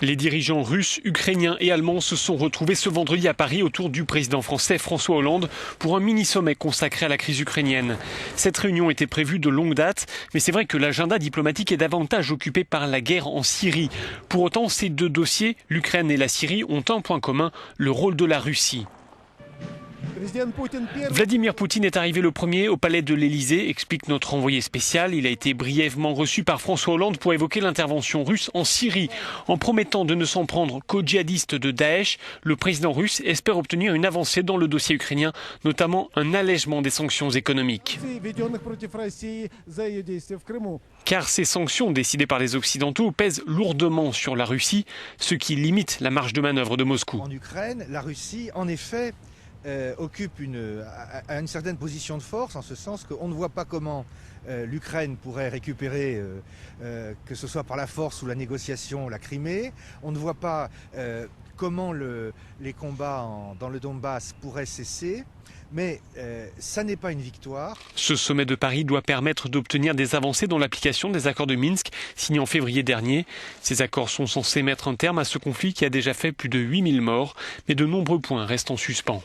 Les dirigeants russes, ukrainiens et allemands se sont retrouvés ce vendredi à Paris autour du président français François Hollande pour un mini-sommet consacré à la crise ukrainienne. Cette réunion était prévue de longue date, mais c'est vrai que l'agenda diplomatique est davantage occupé par la guerre en Syrie. Pour autant, ces deux dossiers, l'Ukraine et la Syrie, ont un point commun, le rôle de la Russie. Vladimir Poutine est arrivé le premier au palais de l'Élysée, explique notre envoyé spécial. Il a été brièvement reçu par François Hollande pour évoquer l'intervention russe en Syrie. En promettant de ne s'en prendre qu'aux djihadistes de Daesh, le président russe espère obtenir une avancée dans le dossier ukrainien, notamment un allègement des sanctions économiques. Car ces sanctions décidées par les Occidentaux pèsent lourdement sur la Russie, ce qui limite la marge de manœuvre de Moscou. En Ukraine, la Russie, en effet, occupe une certaine position de force, en ce sens qu'on ne voit pas comment l'Ukraine pourrait récupérer, que ce soit par la force ou la négociation, la Crimée. On ne voit pas comment les combats dans le Donbass pourraient cesser. Mais ça n'est pas une victoire. Ce sommet de Paris doit permettre d'obtenir des avancées dans l'application des accords de Minsk signés en février dernier. Ces accords sont censés mettre un terme à ce conflit qui a déjà fait plus de 8000 morts, mais de nombreux points restent en suspens.